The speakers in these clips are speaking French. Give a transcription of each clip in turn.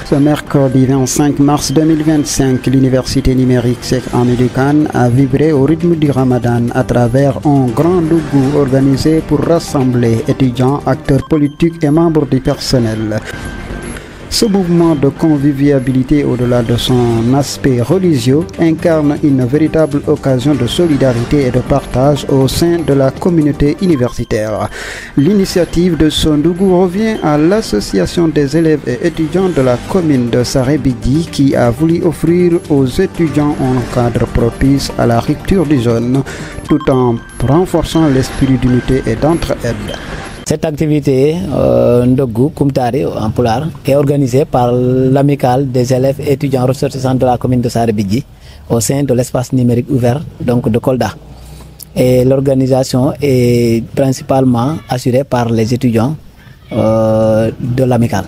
Ce mercredi 25 mars 2025, l'université numérique Cheikh Hamidou Kane a vibré au rythme du Ramadan à travers un grand dougou organisé pour rassembler étudiants, acteurs politiques et membres du personnel. Ce mouvement de convivialité au-delà de son aspect religieux incarne une véritable occasion de solidarité et de partage au sein de la communauté universitaire. L'initiative de Sondougou revient à l'association des élèves et étudiants de la commune de Sarébidi qui a voulu offrir aux étudiants un cadre propice à la rupture du jeûne tout en renforçant l'esprit d'unité et d'entraide. Cette activité, Ndogu Kumtari en Poulard, est organisée par l'amicale des élèves et étudiants ressortissants de la commune de Sarébidi au sein de l'espace numérique ouvert donc de Kolda. Et l'organisation est principalement assurée par les étudiants de l'amicale.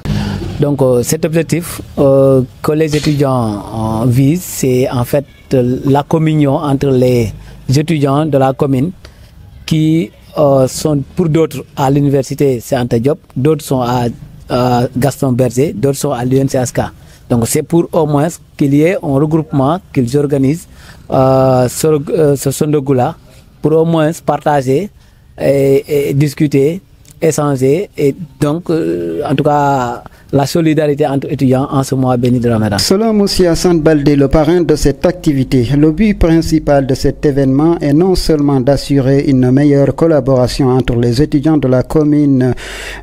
Donc cet objectif que les étudiants visent, c'est en fait la communion entre les étudiants de la commune qui sont pour d'autres à l'université Anta Diop, d'autres sont à Gaston Berger, d'autres sont à l'UNCSK. Donc c'est pour au moins qu'il y ait un regroupement, qu'ils organisent ce Sondogoula pour au moins partager et discuter, échanger et donc en tout cas la solidarité entre étudiants en ce mois béni de Ramadan. Selon M. Hassan Baldé, le parrain de cette activité, le but principal de cet événement est non seulement d'assurer une meilleure collaboration entre les étudiants de la commune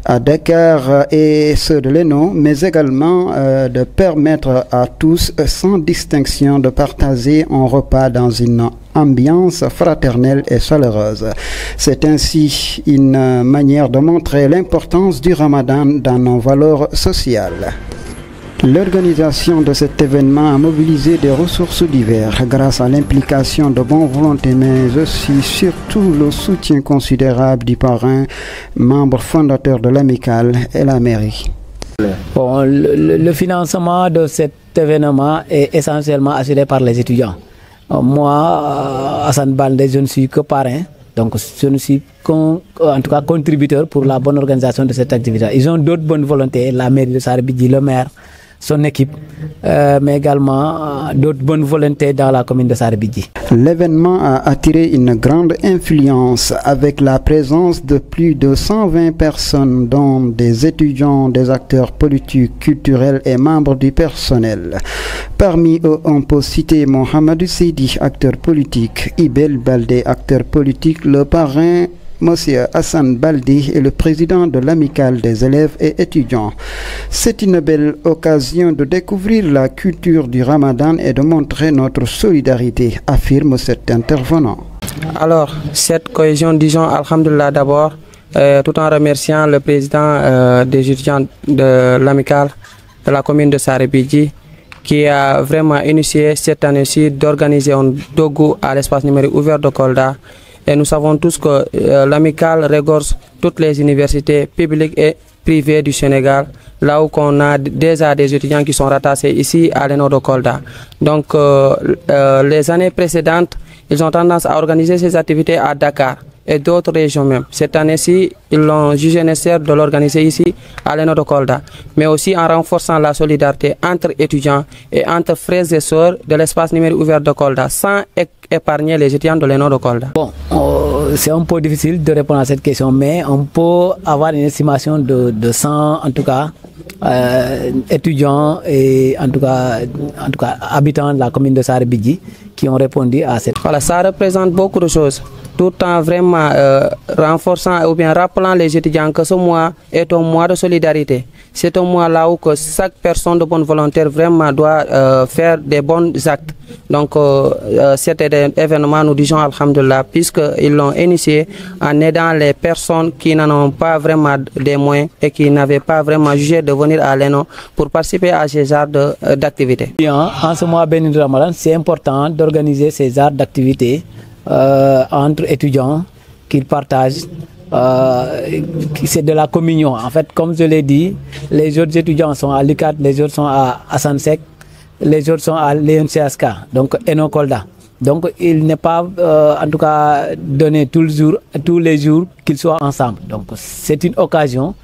à Dakar et ceux de l'ENO, mais également de permettre à tous, sans distinction, de partager un repas dans une ambiance fraternelle et chaleureuse. C'est ainsi une manière de montrer l'importance du Ramadan dans nos valeurs sociales. L'organisation de cet événement a mobilisé des ressources diverses grâce à l'implication de bonne volonté, mais aussi surtout le soutien considérable du parrain, membre fondateur de l'amicale et la mairie. Bon, le financement de cet événement est essentiellement assuré par les étudiants. Moi, Hassan Baldé, je ne suis que parrain, donc je ne suis en tout cas contributeur pour la bonne organisation de cette activité. Ils ont d'autres bonnes volontés, la mairie de Sarébidi, le maire, son équipe, mais également d'autres bonnes volontés dans la commune de Sarébidi. L'événement a attiré une grande influence avec la présence de plus de 120 personnes, dont des étudiants, des acteurs politiques, culturels et membres du personnel. Parmi eux, on peut citer Mohamedou Seydi, acteur politique, Ibel Baldé, acteur politique, le parrain Monsieur Hassan Baldé est le président de l'amicale des élèves et étudiants. C'est une belle occasion de découvrir la culture du Ramadan et de montrer notre solidarité, affirme cet intervenant. Alors, cette cohésion, disons Alhamdulillah d'abord, tout en remerciant le président des étudiants de l'amicale de la commune de Sarébidi, qui a vraiment initié cette année-ci d'organiser un dogu à l'espace numérique ouvert de Kolda. Et nous savons tous que l'amicale regorge toutes les universités publiques et privées du Sénégal, là où on a déjà des étudiants qui sont rattachés ici à l'ENO de Kolda. Donc les années précédentes, ils ont tendance à organiser ces activités à Dakar et d'autres régions même. Cette année-ci, ils l'ont jugé nécessaire de l'organiser ici à l'ENO de Kolda, mais aussi en renforçant la solidarité entre étudiants et entre frères et sœurs de l'espace numérique ouvert de Kolda, sans épargner les étudiants de l'ENO de Kolda. Bon, c'est un peu difficile de répondre à cette question, mais on peut avoir une estimation de 100 en tout cas étudiants et en tout cas habitants de la commune de Sarébidi qui ont répondu à cette. Voilà, ça représente beaucoup de choses, tout en vraiment renforçant ou bien rappelant les étudiants que ce mois est un mois de solidarité. C'est un mois là où que chaque personne de bonne volonté vraiment doit faire des bons actes. Donc cet événement, nous disons Alhamdulillah, puisqu'ils l'ont initié en aidant les personnes qui n'en ont pas vraiment des moyens et qui n'avaient pas vraiment jugé de venir à l'ENO pour participer à ces genres d'activités. En ce mois béni de Ramadan, c'est important d'organiser ces genres d'activités entre étudiants qu'ils partagent. C'est de la communion. En fait, comme je l'ai dit, les autres étudiants sont à l'UCAD, les autres sont à Sansec, les autres sont à l'UNCSK, donc ENO Kolda. Donc il n'est pas en tout cas donné tous les jours qu'ils soient ensemble. Donc c'est une occasion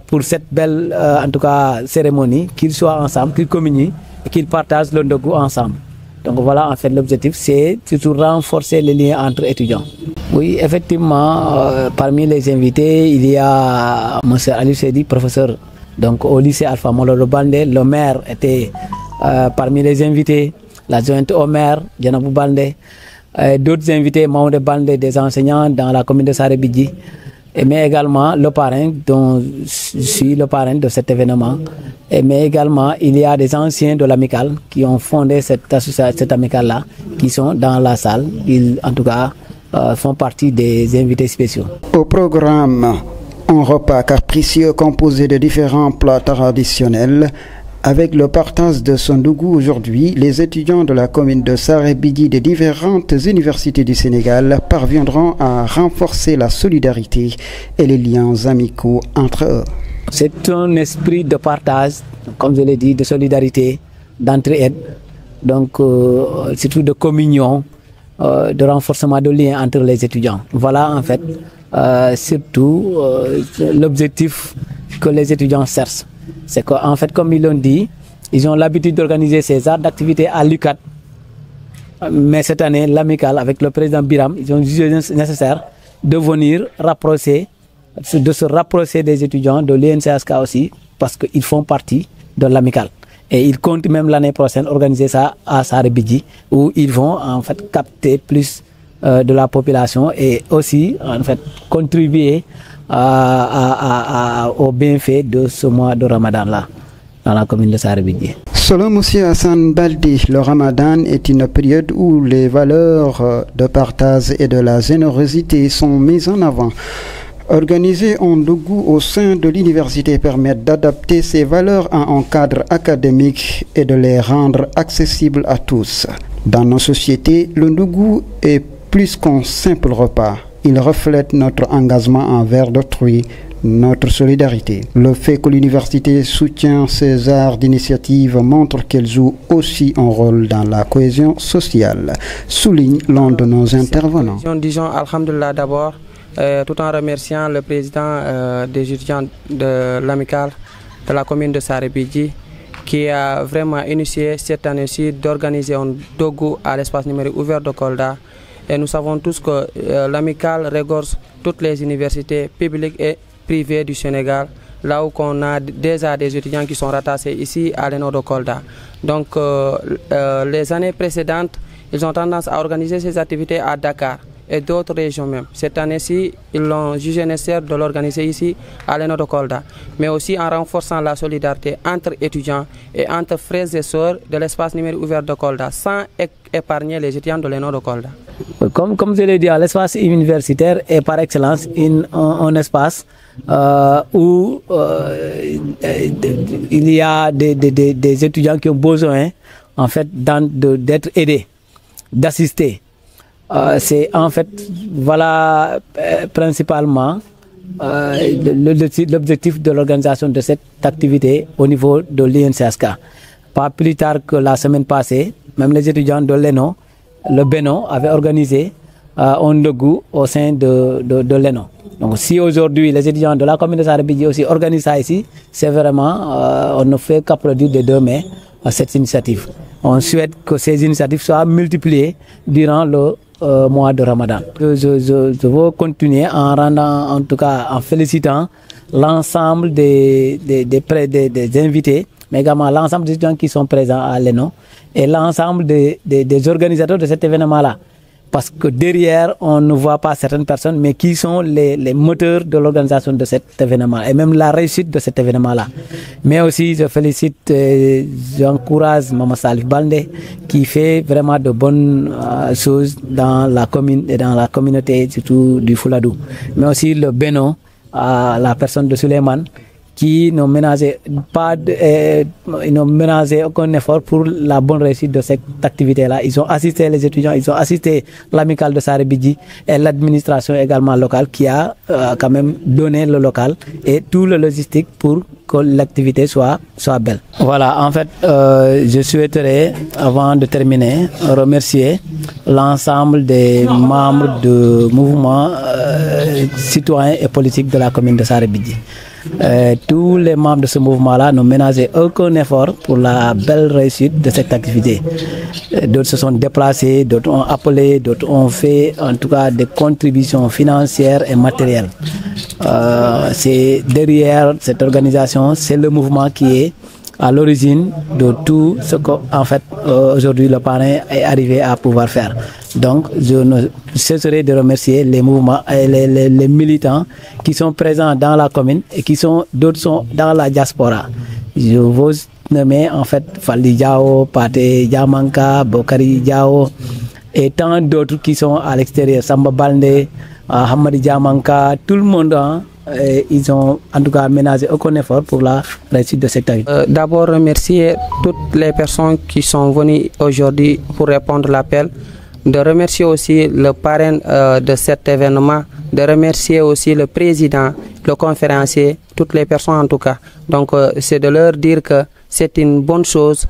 pour cette belle, en tout cas, cérémonie, qu'ils soient ensemble, qu'ils communient et qu'ils partagent le ndogu ensemble. Donc voilà, en fait, l'objectif, c'est surtout renforcer les liens entre étudiants. Oui, effectivement, parmi les invités, il y a M. Ali Sedi, professeur donc, au lycée Alpha Molo Baldé. Le maire était parmi les invités, l'adjointe au maire, Djanabou Baldé. D'autres invités, Maoudé Baldé, des enseignants dans la commune de Saré-Bidji. Mais également le parrain, dont je suis le parrain de cet événement. Mais également, il y a des anciens de l'amicale qui ont fondé cette amicale-là, qui sont dans la salle. Ils, en tout cas, font partie des invités spéciaux. Au programme, un repas capricieux composé de différents plats traditionnels. Avec le partage de son ndogu aujourd'hui, les étudiants de la commune de Saré-Bidji des différentes universités du Sénégal parviendront à renforcer la solidarité et les liens amicaux entre eux. C'est un esprit de partage, comme je l'ai dit, de solidarité, d'entraide, donc surtout de communion, de renforcement de liens entre les étudiants. Voilà en fait surtout l'objectif que les étudiants cherchent. C'est qu'en fait, comme ils l'ont dit, ils ont l'habitude d'organiser ces arts d'activité à l'UCAD. Mais cette année, l'amicale, avec le président Biram, ils ont jugé nécessaire de venir de se rapprocher des étudiants de l'INCSK aussi, parce qu'ils font partie de l'amicale. Et ils comptent même l'année prochaine organiser ça à Saré-Bidji, où ils vont en fait capter plus de la population et aussi en fait contribuer au bienfait de ce mois de Ramadan-là, dans la commune de Saré-Bidji. Selon M. Hassan Baldi, le Ramadan est une période où les valeurs de partage et de la générosité sont mises en avant. Organiser un ndogu au sein de l'université permet d'adapter ces valeurs à un cadre académique et de les rendre accessibles à tous. Dans nos sociétés, le ndogu est plus qu'un simple repas. Il reflète notre engagement envers d'autrui, notre solidarité. Le fait que l'université soutient ces arts d'initiative montre qu'elle joue aussi un rôle dans la cohésion sociale, souligne l'un de nos intervenants. Disons Alhamdulillah d'abord, tout en remerciant le président des étudiants de l'amicale de la commune de Saré-Bidji, qui a vraiment initié cette année-ci d'organiser un ndogu à l'espace numérique ouvert de Kolda. Et nous savons tous que l'amicale regorge toutes les universités publiques et privées du Sénégal, là où on a déjà des étudiants qui sont rattachés ici à l'ENO de Kolda. Donc les années précédentes, ils ont tendance à organiser ces activités à Dakar et d'autres régions même. Cette année-ci, ils l'ont jugé nécessaire de l'organiser ici à l'ENO de Kolda, mais aussi en renforçant la solidarité entre étudiants et entre frères et sœurs de l'espace numérique ouvert de Kolda, sans épargner les étudiants de l'ENO de Kolda. Comme je l'ai dit, l'espace universitaire est par excellence un espace où il y a des étudiants qui ont besoin en fait d'être aidés, d'assister. C'est en fait, voilà principalement l'objectif de l'organisation de cette activité au niveau de l'INCSK. Pas plus tard que la semaine passée, même les étudiants de l'ENO, le Bénin avait organisé un ndogu au sein de l'ENO. Donc si aujourd'hui les étudiants de la commune de Saré-Bidji aussi organisent ça ici, c'est vraiment, on ne fait qu'applaudir des deux mains à cette initiative. On souhaite que ces initiatives soient multipliées durant le mois de Ramadan. Je veux continuer en rendant, en tout cas en félicitant l'ensemble des invités, mais également l'ensemble des étudiants qui sont présents à l'ENO et l'ensemble des organisateurs de cet événement-là. Parce que derrière, on ne voit pas certaines personnes, mais qui sont les moteurs de l'organisation de cet événement et même la réussite de cet événement-là. Mais aussi, je félicite, j'encourage Maman Salif Baldé qui fait vraiment de bonnes choses dans la commune et dans la communauté, surtout du Fouladou. Mais aussi le Bénin, la personne de Suleiman, qui n'ont ménagé aucun effort pour la bonne réussite de cette activité-là. Ils ont assisté les étudiants, ils ont assisté l'amicale de Saré-Bidji et l'administration également locale qui a quand même donné le local et tout le logistique pour que l'activité soit belle. Voilà, en fait, je souhaiterais, avant de terminer, remercier l'ensemble des membres du mouvement citoyen et politique de la commune de Saré-Bidji. Tous les membres de ce mouvement-là n'ont ménagé aucun effort pour la belle réussite de cette activité. D'autres se sont déplacés, d'autres ont appelé, d'autres ont fait en tout cas des contributions financières et matérielles. C'est derrière cette organisation, c'est le mouvement qui est à l'origine de tout ce qu'en fait aujourd'hui le parrain est arrivé à pouvoir faire. Donc je ne cesserai de remercier les mouvements et les militants qui sont présents dans la commune et d'autres sont dans la diaspora. Je vous nommer en fait Fali Diao, Pate Diamanka, Bokari Diao et tant d'autres qui sont à l'extérieur, Samba Balde, Hamadi Diamanka, tout le monde ils ont en tout cas ménagé aucun effort pour la réussite de cette activité. D'abord remercier toutes les personnes qui sont venues aujourd'hui pour répondre à l'appel, de remercier aussi le parrain de cet événement, de remercier aussi le président, le conférencier, toutes les personnes en tout cas. Donc c'est de leur dire que c'est une bonne chose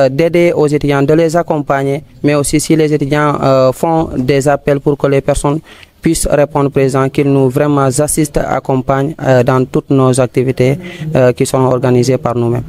d'aider aux étudiants, de les accompagner, mais aussi si les étudiants font des appels pour que les personnes puissent répondre présent, qu'ils nous vraiment assistent, accompagnent dans toutes nos activités qui sont organisées par nous-mêmes.